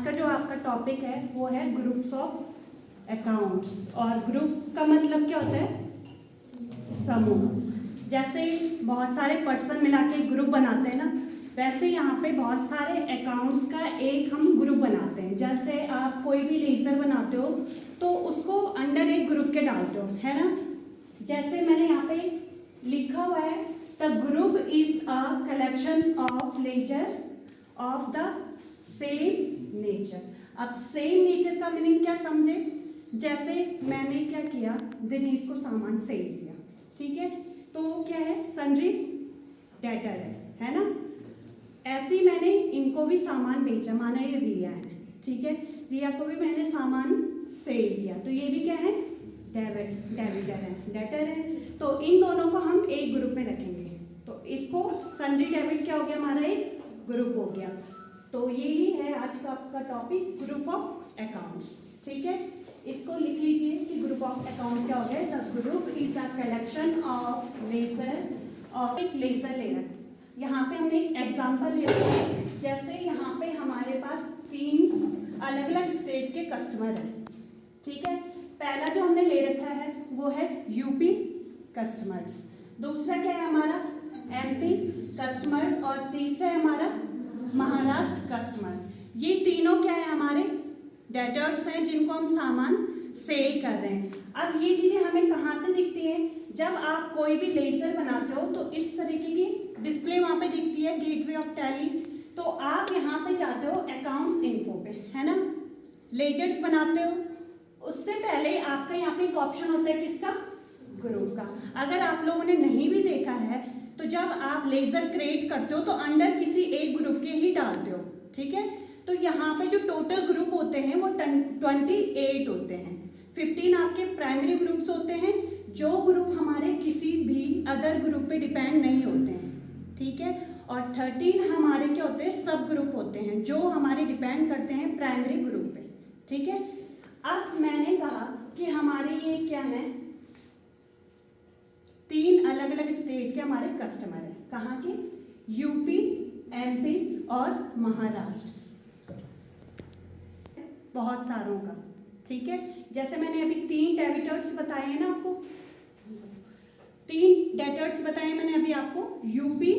आज का जो आपका टॉपिक है वो है ग्रुप्स ऑफ अकाउंट्स। और ग्रुप का मतलब क्या होता है? समूह। जैसे बहुत सारे पर्सन मिला के ग्रुप बनाते हैं ना, वैसे यहाँ पे बहुत सारे अकाउंट्स का एक हम ग्रुप बनाते हैं। जैसे आप कोई भी लेजर बनाते हो तो उसको अंडर एक ग्रुप के डालते हो, है ना। जैसे मैंने यहाँ पे लिखा हुआ है, the group is a collection of laser of the same nature. अब सेम नेचर का मीनिंग क्या समझे? जैसे मैंने क्या किया, दिनेश को सामान सेल किया, ठीक है, तो वो क्या है? सन्ड्री डेटर है ना। ऐसे ही मैंने इनको भी सामान बेचा, माना ये रिया है, ठीक है, रिया को भी मैंने सामान सेल किया, तो ये भी क्या है? डेटर है। तो इन दोनों को हम एक ग्रुप में रखेंगे, तो इसको सन्ड्री डेबिट क्या हो गया? हमारा एक ग्रुप हो गया। तो यही है आज का आपका टॉपिक, ग्रुप ऑफ अकाउंट्स, ठीक है। इसको लिख लीजिए कि ग्रुप ऑफ अकाउंट क्या हो गया? The group is a collection of ledger, और एक लेजर ले रहे हैं। यहाँ पे हमने एक एग्जांपल ले रहे हैं। जैसे यहाँ पे हमारे पास 3 अलग अलग स्टेट के कस्टमर हैं, ठीक है। पहला जो हमने ले रखा है वो है यूपी कस्टमर्स, दूसरा क्या है हमारा? एमपी कस्टमर्स, और तीसरा है हमारा महाराष्ट्र कस्टमर। ये तीनों क्या है? हमारे डेटर्स हैं जिनको हम सामान सेल कर रहे हैं। अब ये चीजें हमें कहाँ से दिखती है? जब आप कोई भी लेजर बनाते हो तो इस तरीके की डिस्प्ले वहां पे दिखती है, गेटवे ऑफ टैली। तो आप यहाँ पे जाते हो अकाउंट्स इन्फो पे, है ना, लेजर्स बनाते हो, उससे पहले आपका यहाँ पे एक ऑप्शन होता है किसका? ग्रुप का। अगर आप लोगों ने नहीं भी देखा है तो जब आप लेजर क्रिएट करते हो तो अंडर किसी एक ग्रुप के ही डालते हो, ठीक है। तो यहाँ पे जो टोटल ग्रुप होते हैं वो 28 होते हैं। 15 आपके प्राइमरी ग्रुप्स होते हैं, जो ग्रुप हमारे किसी भी अदर ग्रुप पे डिपेंड नहीं होते हैं, ठीक है। और 13 हमारे क्या होते हैं? सब ग्रुप होते हैं, जो हमारे डिपेंड करते हैं प्राइमरी ग्रुप पे, ठीक है। अब मैंने कहा कि हमारे ये क्या है? 3 अलग अलग स्टेट के हमारे कस्टमर हैं। कहाँ के? यूपी, एमपी और महाराष्ट्र, बहुत सारों का, ठीक है। जैसे मैंने अभी 3 डेबिटर्स बताए हैं ना आपको, 3 डेटर्स बताए मैंने अभी आपको, यूपी,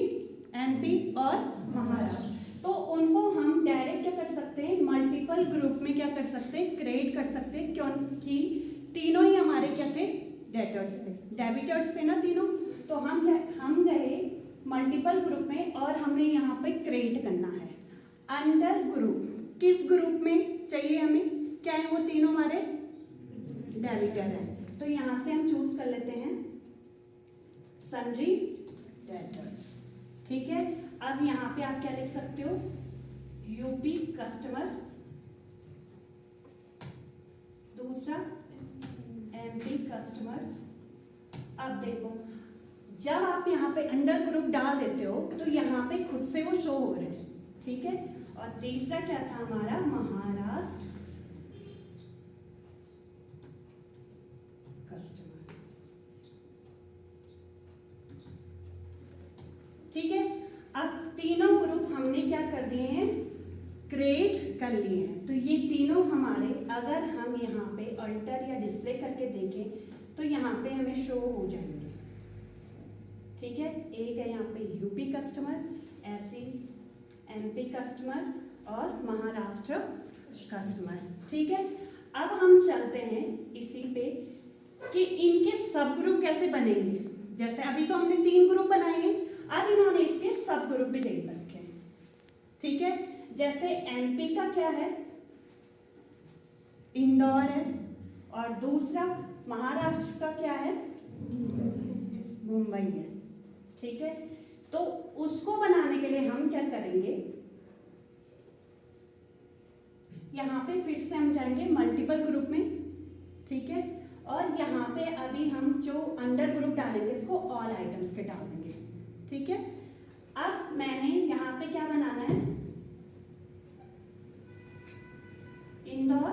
एमपी और महाराष्ट्र। तो उनको हम डायरेक्ट क्या कर सकते हैं? मल्टीपल ग्रुप में क्या कर सकते हैं? क्रिएट कर सकते हैं, क्योंकि तीनों ही हमारे क्या थे? डेटर्स थे, डेबिटर्स थे ना तीनों। तो हम गए मल्टीपल ग्रुप में और हमने यहाँ पे क्रिएट करना है अंडर ग्रुप। किस ग्रुप में चाहिए हमें? क्या है वो? तीनों हमारे डेबिटर हैं। तो यहाँ से हम चूज कर लेते हैं सन्ड्री डेटर्स, ठीक है। अब यहाँ पे आप क्या लिख सकते हो? यूपी कस्टमर, दूसरा एमपी कस्टमर्स। अब देखो, जब आप यहाँ पे अंडर ग्रुप डाल देते हो तो यहाँ पे खुद से वो शो हो रहे हैं, ठीक है। और तीसरा क्या था हमारा? महाराष्ट्र कस्टमर, ठीक है। अब तीनों ग्रुप हमने क्या कर दिए हैं? क्रिएट कर लिए हैं। तो ये तीनों हमारे, अगर हम यहाँ पे अल्टर या डिस्प्ले करके देखें तो यहाँ पे हमें शो हो जाएंगे, ठीक है। एक है यहाँ पे यूपी कस्टमर, ऐसी एमपी कस्टमर और महाराष्ट्र कस्टमर, ठीक है। अब हम चलते हैं इसी पे कि इनके सब ग्रुप कैसे बनेंगे। जैसे अभी तो हमने 3 ग्रुप बनाए हैं, अब इन्होंने इसके सब ग्रुप भी दे रखे हैं, ठीक है। जैसे एमपी का क्या है? इंदौर है, और दूसरा महाराष्ट्र का क्या है? मुंबई है, ठीक है। तो उसको बनाने के लिए हम क्या करेंगे? यहाँ पे फिर से हम जाएंगे मल्टीपल ग्रुप में, ठीक है। और यहाँ पे अभी हम जो अंडर ग्रुप डालेंगे इसको ऑल आइटम्स के डाल देंगे, ठीक है। अब मैंने यहाँ पे क्या बनाना है? इंदौर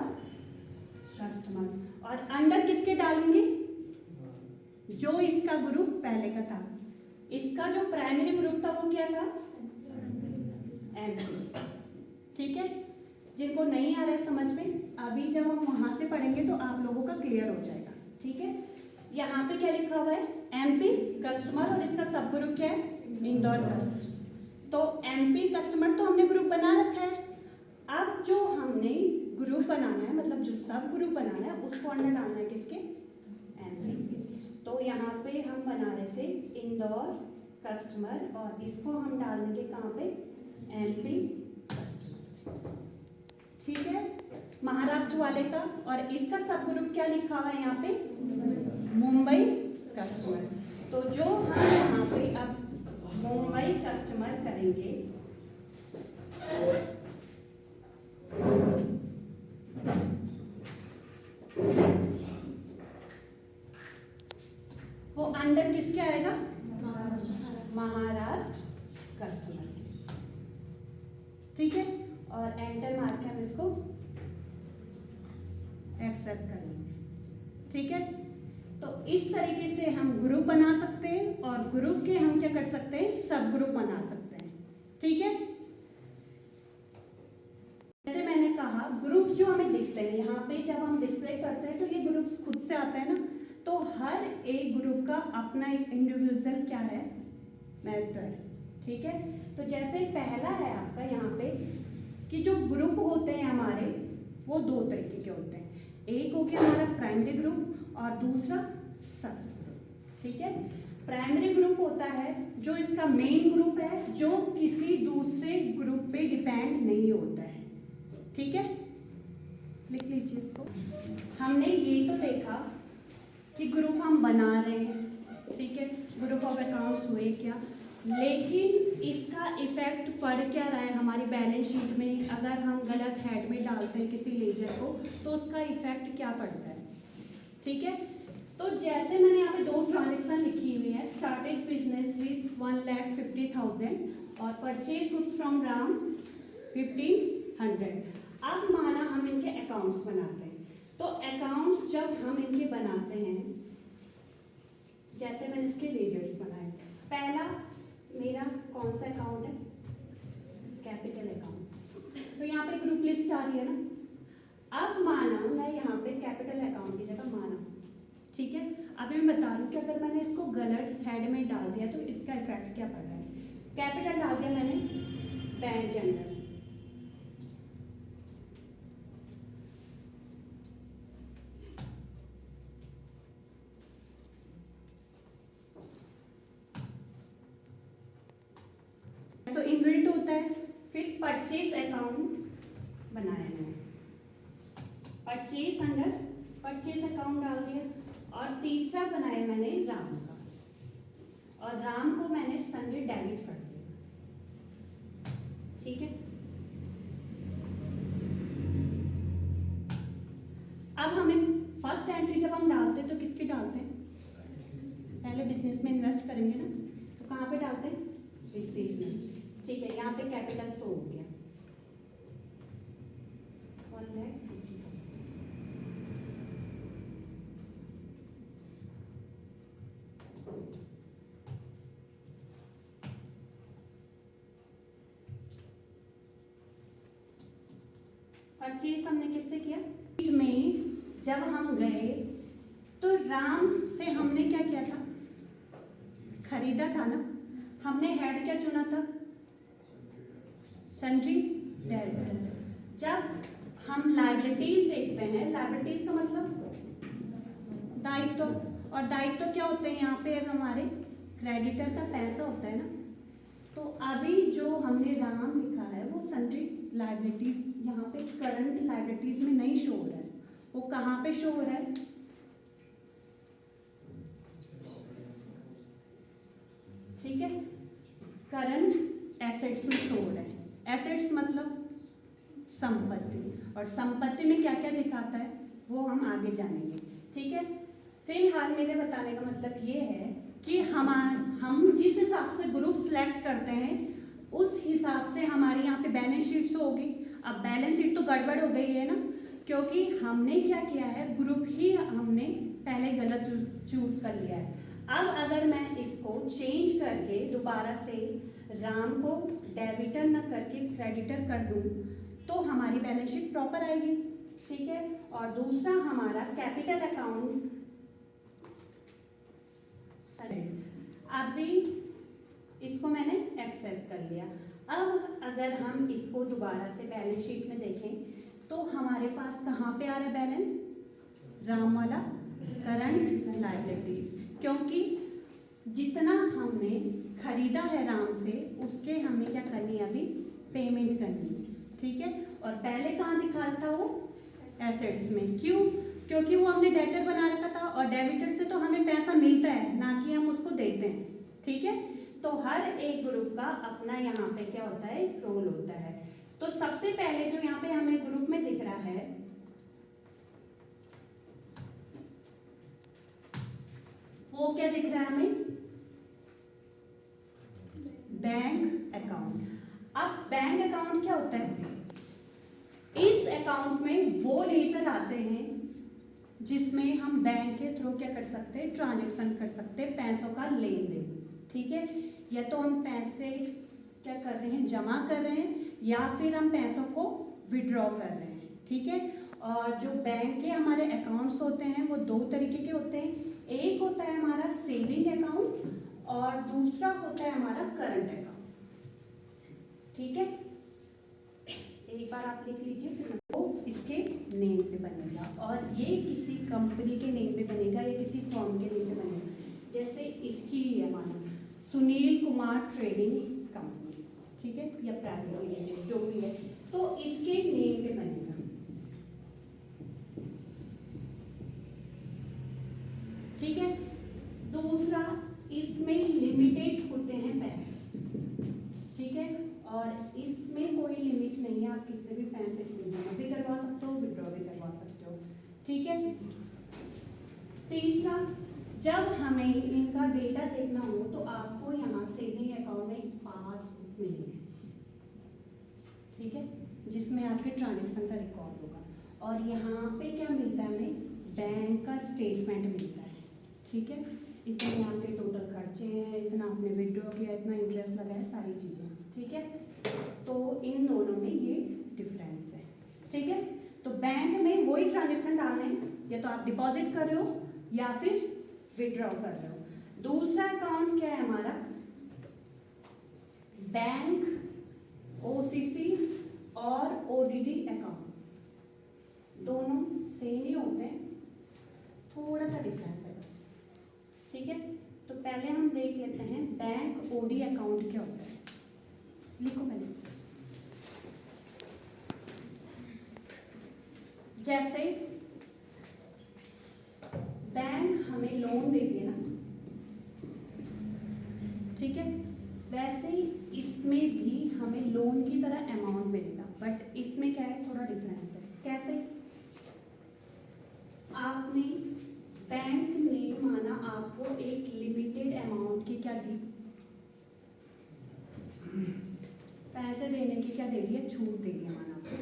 कस्टमर, और अंडर किसके डालूंगी? जो इसका ग्रुप पहले का था, इसका जो प्राइमरी ग्रुप था वो क्या था? एमपी, ठीक है। जिनको नहीं आ रहा है समझ में, अभी जब हम वहाँ से पढ़ेंगे तो आप लोगों का क्लियर हो जाएगा, ठीक है। यहाँ पे क्या लिखा हुआ है, एमपी कस्टमर, और इसका सब ग्रुप क्या है, इंदौर कस्टमर। तो एमपी कस्टमर तो हमने ग्रुप बना रखा है। अब जो हमने ग्रुप बनाना है, मतलब जो सब ग्रुप बनाना है, उसको अंडर डालना है किसके, एमपी। तो यहाँ पे हम बना रहे थे इंदौर कस्टमर, और इसको हम डाल देंगे कहाँ पे, एमपी कस्टमर, ठीक है, महाराष्ट्र वाले का। और इसका सब ग्रुप क्या लिखा हुआ है यहाँ पे, मुंबई कस्टमर। तो जो हम यहाँ पे अब मुंबई कस्टमर करेंगे, वो अंडर किसके आएगा, महाराष्ट्र कस्टमर, ठीक है। और एंटर मार के हम इसको एक्सेप्ट करेंगे, ठीक है। तो इस तरीके से हम ग्रुप बना सकते हैं, और ग्रुप के हम क्या कर सकते हैं, सब ग्रुप बना सकते हैं, ठीक है। जैसे मैंने कहा, ग्रुप्स जो हमें दिखते हैं यहाँ पे, जब हम डिस्प्ले करते हैं तो ये ग्रुप्स खुद से आते हैं ना, तो हर एक ग्रुप का अपना एक इंडिविजुअल क्या है, महत्व है, ठीक है। तो जैसे पहला है आपका यहाँ पे कि जो ग्रुप होते हैं हमारे, वो दो तरीके के होते हैं। एक हो गया हमारा प्राइमरी ग्रुप और दूसरा सब ग्रुप, ठीक है। प्राइमरी ग्रुप होता है जो इसका मेन ग्रुप है, जो किसी दूसरे ग्रुप पे डिपेंड नहीं होता है, ठीक है। लिख लीजिए इसको। हमने ये तो देखा कि ग्रुप हम बना रहे हैं, ठीक है, ग्रुप ऑफ अकाउंट्स हुए क्या, लेकिन इसका इफेक्ट पड़ क्या रहा है हमारी बैलेंस शीट में। अगर हम गलत हेड में डालते हैं किसी लेजर को तो उसका इफेक्ट क्या पड़ता है, ठीक है। तो जैसे मैंने यहाँ पे दो ट्रांजेक्शन लिखी हुई है, स्टार्टेड बिजनेस विथ 1,50,000 और परचेज गुड्स फ्रॉम राम 1,500। अब माना हम इनके अकाउंट्स बनाते हैं, तो अकाउंट्स जब हम इनके बनाते हैं, जैसे मैंने इसके लेजर्स बनाए, पहला मेरा कौन सा अकाउंट है, कैपिटल अकाउंट, तो यहाँ पे ग्रुप लिस्ट आ रही है ना। अब माना मैं यहाँ पे कैपिटल अकाउंट की जगह माना, ठीक है। अभी मैं बता दूँ कि अगर मैंने इसको गलत हेड में डाल दिया तो इसका इफेक्ट क्या पड़ रहा है। कैपिटल डाल दिया मैंने बैंक के अंदर, तो इनबिल्ट होता है। फिर परचेज अकाउंट बनाया मैंने, परचेज अंडर परचेज अकाउंट डाल दिया, और तीसरा बनाया मैंने राम का, और राम को मैंने सन्डे डेबिट कर दिया, ठीक है। अब हमें फर्स्ट एंट्री जब हम डालते हैं तो किसकी डालते हैं, पहले बिजनेस में इन्वेस्ट करेंगे ना, तो कहाँ पे डालते हैं, रिसीव में, ठीक है। यहाँ पे कैपिटल शो हो गया 1,50,000। परचेज हमने किससे किया, में जब हम गए तो राम से हमने क्या किया था, खरीदा था ना। हमने हेड क्या चुना था, सन्ड्री डेबिटर। जब हम लायबिलिटीज देखते हैं, लायबिलिटीज का मतलब दायित्व, और दायित्व क्या होते हैं यहाँ पे, अब हमारे क्रेडिटर का पैसा होता है ना। तो अभी जो हमने राम लिखा है वो सन्ड्री लायबिलिटीज, यहाँ पे करंट लायबिलिटीज में नहीं शो हो रहा है, वो कहाँ पे शो हो रहा है, ठीक है, करंट एसेट्स में शो हो रहा है। एसेट्स मतलब संपत्ति, और संपत्ति में क्या क्या दिखाता है वो हम आगे जानेंगे, ठीक है। फिलहाल मेरे बताने का मतलब ये है कि हम जिस हिसाब से ग्रुप सेलेक्ट करते हैं उस हिसाब से हमारी यहाँ पे बैलेंस शीट होगी। अब बैलेंस शीट तो गड़बड़ हो गई है ना, क्योंकि हमने क्या किया है, ग्रुप ही हमने पहले गलत चूज कर लिया है। अब अगर मैं इसको चेंज करके दोबारा से राम को डेबिटर न करके क्रेडिटर कर दूं तो हमारी बैलेंस शीट प्रॉपर आएगी, ठीक है। और दूसरा हमारा कैपिटल अकाउंट, अभी इसको मैंने एक्सेप्ट कर लिया। अब अगर हम इसको दोबारा से बैलेंस शीट में देखें तो हमारे पास कहाँ पे आ रहा है बैलेंस, राम वाला करंट लायबिलिटीज, क्योंकि जितना हमने खरीदा है राम से उसके हमें क्या करनी है, अभी पेमेंट करनी है, ठीक है। और पहले कहाँ दिखा रहा था वो, एसेट्स में। क्यों? क्योंकि वो हमने डेटर बना रखा था और डेबिटर से तो हमें पैसा मिलता है, ना कि हम उसको देते हैं, ठीक है। तो हर एक ग्रुप का अपना यहाँ पे क्या होता है, रोल होता है। तो सबसे पहले जो यहाँ पे हमें ग्रुप में दिख रहा है वो क्या दिख रहा है हमें, बैंक अकाउंट। अब बैंक अकाउंट क्या होता है, इस अकाउंट में वो लेजर आते हैं जिसमें हम बैंक के थ्रू क्या कर सकते हैं, ट्रांजैक्शन कर सकते हैं, पैसों का लेन देन, ठीक है। या तो हम पैसे क्या कर रहे हैं, जमा कर रहे हैं, या फिर हम पैसों को विड्रॉ कर रहे हैं, ठीक है। और जो बैंक के हमारे अकाउंट्स होते हैं वो दो तरीके के होते हैं, एक होता है हमारा सेविंग अकाउंट और दूसरा होता है हमारा करंट अकाउंट, ठीक है। एक बार आप लिख लीजिए, फिर वो इसके नेम पे बनेगा और ये किसी कंपनी के नेम पे बनेगा या किसी फर्म के नेम पे बनेगा। जैसे इसकी है मानो सुनील कुमार ट्रेडिंग कंपनी, ठीक है, या प्राइवेट लिमिटेड जो भी है, तो इसके नेम पे बनेगा, ठीक है। दूसरा, इसमें लिमिटेड होते हैं पैसे, ठीक है, और इसमें कोई लिमिट नहीं है, आप कितने भी पैसे से जमा भी करवा सकते हो, विड्रॉ भी करवा सकते हो, ठीक है। तीसरा, जब हमें इनका डेटा देखना हो तो आपको यहाँ सेविंग अकाउंट में एक पासबुक मिलेगी, ठीक है, जिसमें आपके ट्रांजैक्शन का रिकॉर्ड होगा। और यहाँ पे क्या मिलता है हमें, बैंक का स्टेटमेंट मिलता है, ठीक है। इतने आपके टोटल खर्चे हैं, इतना आपने विड्रॉ किया, इतना इंटरेस्ट लगा है, सारी चीज़ें, ठीक है। तो इन दोनों में ये डिफरेंस है, ठीक है। तो बैंक में वही ट्रांजैक्शन डालने हैं, या तो आप डिपॉजिट कर रहे हो या फिर विड्रॉ कर रहे हो। दूसरा अकाउंट क्या है हमारा, बैंक, ओसीसी और ओडीडी अकाउंट, दोनों सेम ही होते हैं, थोड़ा सा डिफरेंस है बस, ठीक है। तो पहले हम देख लेते हैं बैंक ओडी अकाउंट क्या होता है, लिखो मैंने इसको। जैसे बैंक हमें लोन देती है ना, ठीक है, वैसे ही इसमें भी हमें लोन की तरह अमाउंट मिलेगा, बट इसमें क्या है, थोड़ा डिफरेंस है। कैसे, आपने बैंक ने माना आपको एक लिमिटेड अमाउंट की क्या दी, पैसे देने की क्या दे दी है, छूट दे दी है माना आपको,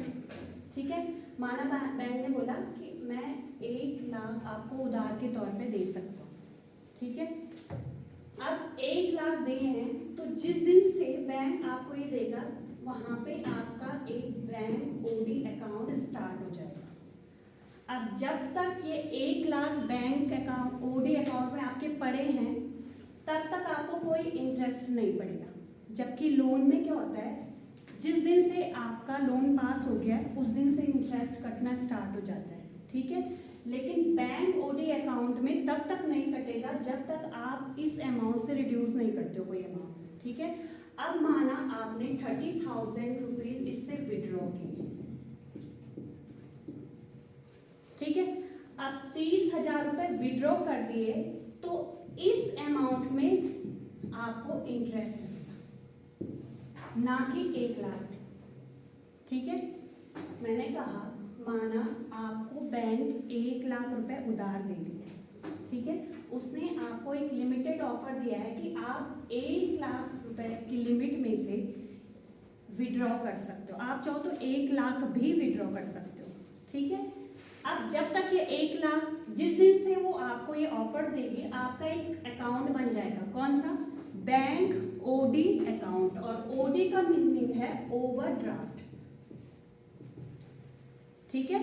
ठीक है। माना बैंक ने बोला कि मैं 1 लाख आपको उधार के तौर पे दे सकता हूँ, ठीक है। अब 1 लाख दिए हैं तो जिस दिन से बैंक आपको ये देगा वहाँ पे आपका एक बैंक ओडी अकाउंट स्टार्ट हो जाएगा। अब जब तक ये 1 lakh bank account OD account में आपके पड़े हैं तब तक आपको कोई इंटरेस्ट नहीं पड़ेगा, जबकि लोन में क्या होता है, जिस दिन से आपका लोन पास हो गया उस दिन से इंटरेस्ट कटना स्टार्ट हो जाता है, ठीक है। लेकिन बैंक ओडी अकाउंट में तब तक नहीं कटेगा जब तक आप इस अमाउंट से रिड्यूस नहीं करते हो कोई अमाउंट, ठीक है। अब माना आपने 30,000 रुपीज इससे विड्रॉ किए, ठीक है। अब 30,000 रुपए विड्रॉ कर दिए तो इस अमाउंट में आपको इंटरेस्ट मिलेगा, ना कि 1 लाख, ठीक है। मैंने कहा माना आपको बैंक 1 लाख रुपए उधार दे दिए, ठीक है, उसने आपको एक लिमिटेड ऑफर दिया है कि आप 1 लाख रुपए की लिमिट में से विड्रॉ कर सकते हो, आप चाहो तो 1 लाख भी विड्रॉ कर सकते हो, ठीक है। अब जब तक ये 1 लाख, जिस दिन से वो आपको ये ऑफर देगी आपका एक अकाउंट बन जाएगा, कौन सा, बैंक ओडी अकाउंट, और ओडी का मीनिंग है ओवरड्राफ्ट, ठीक है।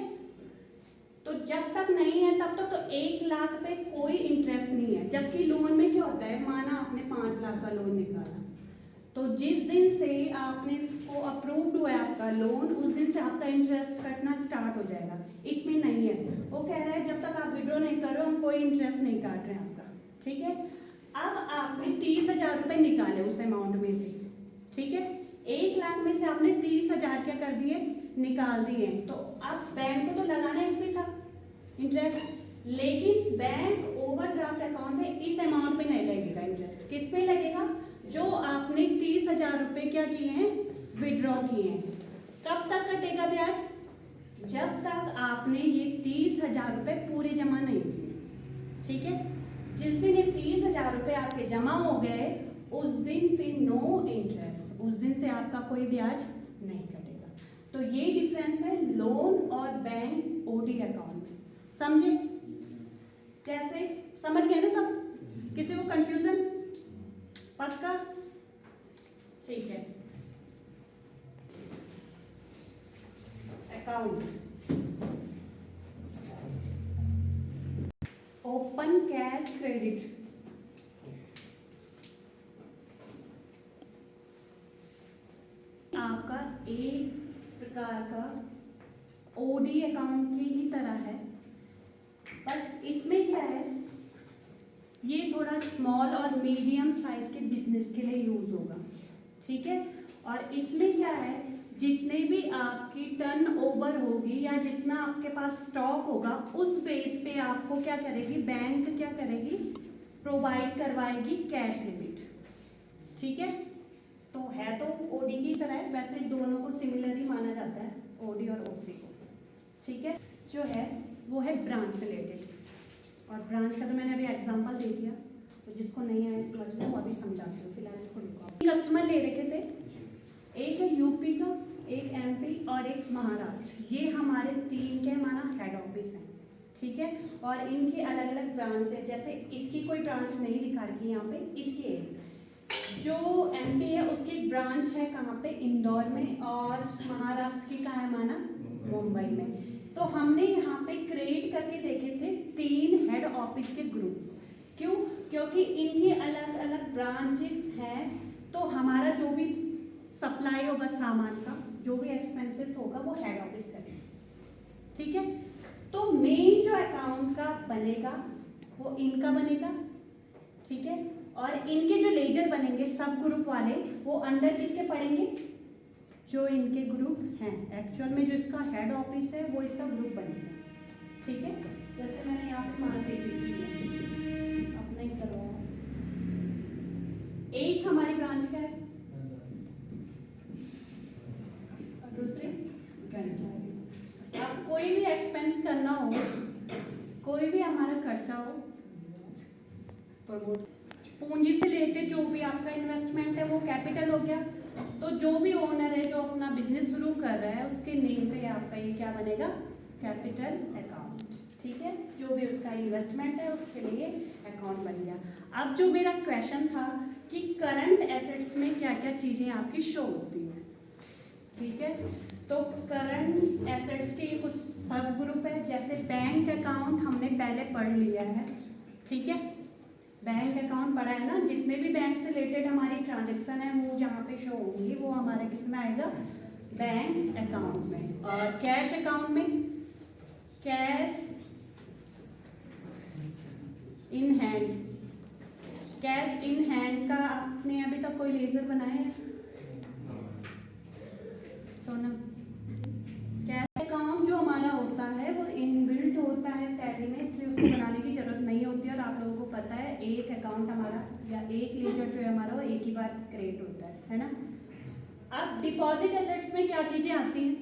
तो जब तक नहीं है तब तक तो 1 लाख पे कोई इंटरेस्ट नहीं है। जबकि लोन में क्या होता है, माना आपने 5 लाख का लोन निकाला, तो जिस दिन से आपने को अप्रूव्ड हुआ है आपका लोन, उस दिन से आपका इंटरेस्ट कटना स्टार्ट हो जाएगा। इसमें नहीं है, वो कह रहा है जब तक आप विड्रॉ नहीं करो हम कोई इंटरेस्ट नहीं काट रहे हैं आपका, ठीक है। अब आपने 30,000 रुपये निकाले उस अमाउंट में से, ठीक है। 1 लाख में से आपने 30,000 क्या कर दिए, निकाल दिए। तो अब बैंक को तो लगाना इसमें था इंटरेस्ट, लेकिन बैंक ओवरड्राफ्ट अकाउंट में इस अमाउंट पे नहीं लगेगा इंटरेस्ट। किस पे लगेगा, जो आपने 30,000 रुपये क्या किए हैं, विड्रॉ किए हैं। कब तक कटेगा ब्याज, जब तक आपने ये 30,000 रुपये पूरे जमा नहीं किए, ठीक है। जिस दिन ये 30,000 रुपये आपके जमा हो गए उस दिन फिर नो इंटरेस्ट, उस दिन से आपका कोई ब्याज नहीं कटेगा। तो ये डिफरेंस है लोन और बैंक ओडी अकाउंट में, समझे। जैसे समझ गए ना सब, किसी को कंफ्यूजन, पक्का, ठीक है। अकाउंट, ओपन कैश क्रेडिट, आपका एक प्रकार का ओडी अकाउंट की ही तरह है, बस इसमें क्या है, ये थोड़ा स्मॉल और मीडियम साइज के बिजनेस के लिए यूज होगा, ठीक है। और इसमें क्या है, जितने भी आपकी टर्न ओवर होगी या जितना आपके पास स्टॉक होगा उस बेस पे आपको क्या करेगी, बैंक क्या करेगी, प्रोवाइड करवाएगी कैश लिमिट, ठीक है। तो है तो ओडी की तरह है, वैसे दोनों को सिमिलर ही माना जाता है, ओडी और ओसी को, ठीक है। जो है वो है ब्रांच रिलेटेड, और ब्रांच का तो मैंने अभी एग्जांपल दे दिया, तो जिसको नहीं आया समझ लो, अभी समझाती हूँ, फिलहाल इसको लिखो। कस्टमर ले रखे थे, एक है यूपी का, एक एमपी और एक महाराष्ट्र, ये हमारे 3 के माना हेड ऑफिस हैं, ठीक है। और इनकी अलग अलग ब्रांच है, जैसे इसकी कोई ब्रांच नहीं दिखा रखी यहाँ पे, इसकी है। जो एमपी है उसकी एक ब्रांच है कहाँ पे, इंदौर में, और महाराष्ट्र की कहाँ है माना, मुंबई में। तो हमने यहाँ पे क्रिएट करके देखे थे 3 हेड ऑफिस के ग्रुप। क्यों, क्योंकि इनकी अलग अलग ब्रांचेस हैं, तो हमारा जो भी सप्लाई होगा सामान का, जो भी एक्सपेंसेस होगा वो हेड ऑफिस करेंगे, ठीक है। तो मेन जो अकाउंट का बनेगा वो इनका बनेगा, ठीक है। और इनके जो लेजर बनेंगे सब ग्रुप वाले, वो अंडर किसके पड़ेंगे, जो इनके ग्रुप हैं। एक्चुअल में जो इसका हेड ऑफिस है वो इसका ग्रुप बनेगा, ठीक है। जैसे मैंने यहाँ पे माना सीपीसी अपना ही करवाया, एक हमारी ब्रांच का है और दूसरी अब कोई भी एक्सपेंस करना हो, कोई भी हमारा खर्चा हो, प्रमोट पूंजी से रिलेटेड जो भी आपका इन्वेस्टमेंट है वो कैपिटल हो गया। तो जो भी ओनर है जो अपना बिजनेस शुरू कर रहा है उसके नेम पे आपका ये क्या बनेगा, कैपिटल अकाउंट, ठीक है। जो भी उसका इन्वेस्टमेंट है उसके लिए अकाउंट बन गया। अब जो मेरा क्वेश्चन था कि करंट एसेट्स में क्या क्या चीज़ें आपकी शो होती हैं, ठीक है। तो करंट एसेट्स के कुछ सब ग्रुप है, जैसे बैंक अकाउंट हमने पहले पढ़ लिया है, ठीक है। बैंक अकाउंट पढ़ा है ना, जितने भी बैंक से रिलेटेड हमारी ट्रांजैक्शन है वो जहाँ पे शो होंगी वो हमारे किस में आएगा, बैंक अकाउंट में। और कैश अकाउंट में cash in hand, cash in hand का आपने अभी तक कोई लेजर बनाया है सोना? कैश अकाउंट जो हमारा होता है वो इनबिल्ट होता है टैली में, इसलिए उसको बनाने की जरूरत नहीं होती है। और आप लोगों को पता है एक अकाउंट हमारा या एक लेजर जो है हमारा वो एक ही बार क्रिएट होता है ना। अब डिपॉजिट एसेट्स में क्या चीजें आती हैं,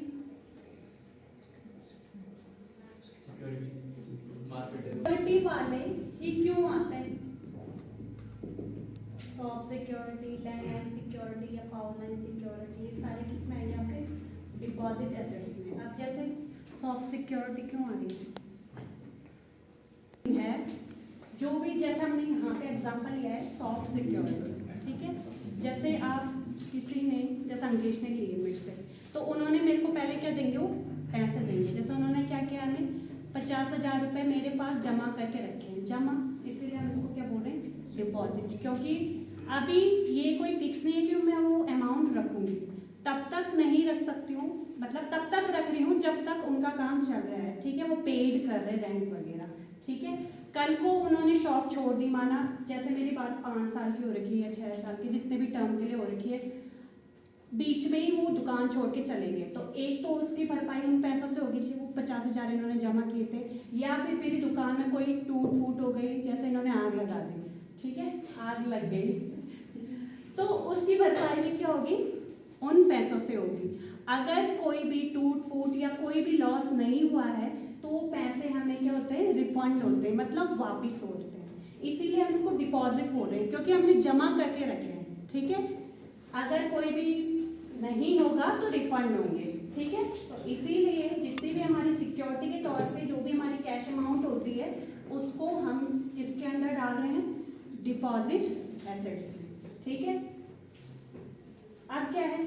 सिक्योरिटी वाले ही क्यों आते हैं, शॉप सिक्योरिटी, लैंडलाइन सिक्योरिटी या पावर लाइन सिक्योरिटी, ये सारे किस में आएंगे आपके डिपॉजिट एसेट्स में। अब जैसे शॉप सिक्योरिटी क्यों आ रही है, जो भी जैसे हमने यहाँ पे एग्जांपल लिया है शॉप सिक्योरिटी, ठीक है। जैसे आप किसी ने, जैसे अंकेश ने लिए मेरे से, तो उन्होंने मेरे को पहले क्या देंगे, वो पैसे देंगे। जैसे 50,000 रुपये मेरे पास जमा करके रखे हैं, जमा, इसीलिए हम इसको क्या बोल रहे हैं, डिपॉजिट। क्योंकि अभी ये कोई फिक्स नहीं है कि मैं वो अमाउंट रखूँगी, तब तक नहीं रख सकती हूँ, मतलब तब तक रख रही हूँ जब तक उनका काम चल रहा है, ठीक है, वो पेड कर रहे हैं रेंट वगैरह, ठीक है। कल को उन्होंने शॉप छोड़ दी, माना जैसे मेरी बात 5 साल की हो रखी है, 6 साल की, जितने भी टर्म के लिए हो रखी है, बीच में ही वो दुकान छोड़ के चले गए, तो एक तो उसकी भरपाई उन पैसों से होगी, वो 50,000 इन्होंने जमा किए थे, या फिर मेरी दुकान में कोई टूट फूट हो गई, जैसे इन्होंने आग लगा दी, ठीक है, आग लग गई, तो उसकी भरपाई भी क्या होगी, उन पैसों से होगी। अगर कोई भी टूट फूट या कोई भी लॉस नहीं हुआ है तो वो पैसे हमें क्या होते हैं, रिफंड होते हैं, मतलब वापिस होते हैं, इसीलिए हम इसको डिपॉजिट बोल रहे हैं, क्योंकि हमने जमा करके रखे हैं, ठीक है। अगर कोई भी नहीं होगा तो रिफंड होंगे, ठीक है। तो इसीलिए जितनी भी हमारी सिक्योरिटी के तौर पे जो भी हमारी कैश अमाउंट होती है उसको हम किसके अंडर डाल रहे हैं, डिपॉजिट एसेट्स में, ठीक है। अब क्या है,